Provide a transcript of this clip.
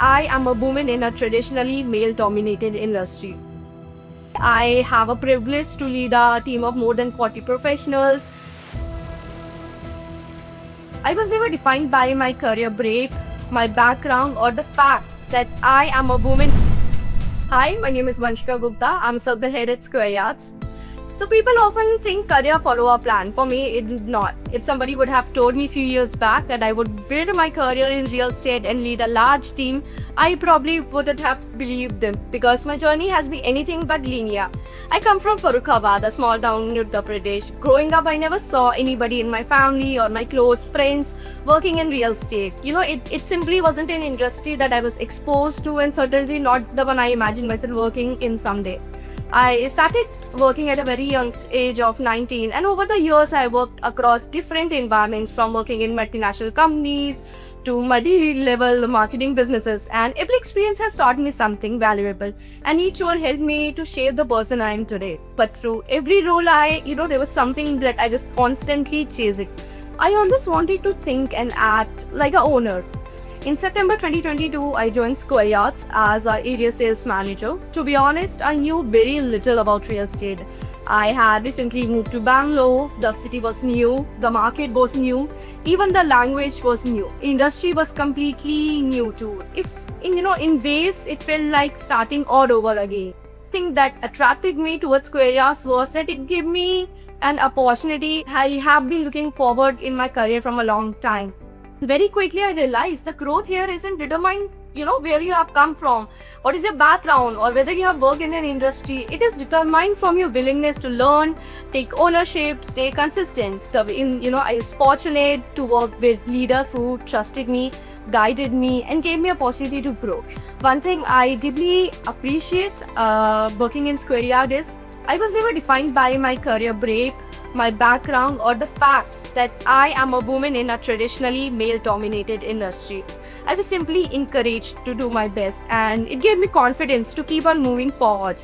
I am a woman in a traditionally male-dominated industry. I have a privilege to lead a team of more than 40 professionals. I was never defined by my career break, my background, or the fact that I am a woman. Hi, my name is Vanshika Gupta. I'm circle head at Square Yards. So people often think career follow a plan. For me, it did not. If somebody would have told me a few years back that I would build my career in real estate and lead a large team, I probably wouldn't have believed them because my journey has been anything but linear. I come from Farrukhabad, a small town in Uttar Pradesh. Growing up, I never saw anybody in my family or my close friends working in real estate. It simply wasn't an industry that I was exposed to, and certainly not the one I imagined myself working in someday. I started working at a very young age of 19, and over the years I worked across different environments, from working in multinational companies to multi-level marketing businesses, and every experience has taught me something valuable, and each one helped me to shape the person I am today. But through every role there was something that I was constantly chasing. I always wanted to think and act like an owner. In September 2022, I joined Square Yards as our area sales manager. To be honest, I knew very little about real estate. I had recently moved to Bangalore. The city was new, the market was new, even the language was new. Industry was completely new too. In ways, it felt like starting all over again. The thing that attracted me towards Square Yards was that it gave me an opportunity I have been looking forward in my career from a long time. Very quickly, I realized the growth here isn't determined, where you have come from, what is your background, or whether you have worked in an industry. It is determined from your willingness to learn, take ownership, stay consistent. I was fortunate to work with leaders who trusted me, guided me, and gave me a opportunity to grow. One thing I deeply appreciate working in Square Yard is I was never defined by my career break, my background, or the fact that I am a woman in a traditionally male-dominated industry. I was simply encouraged to do my best, and it gave me confidence to keep on moving forward.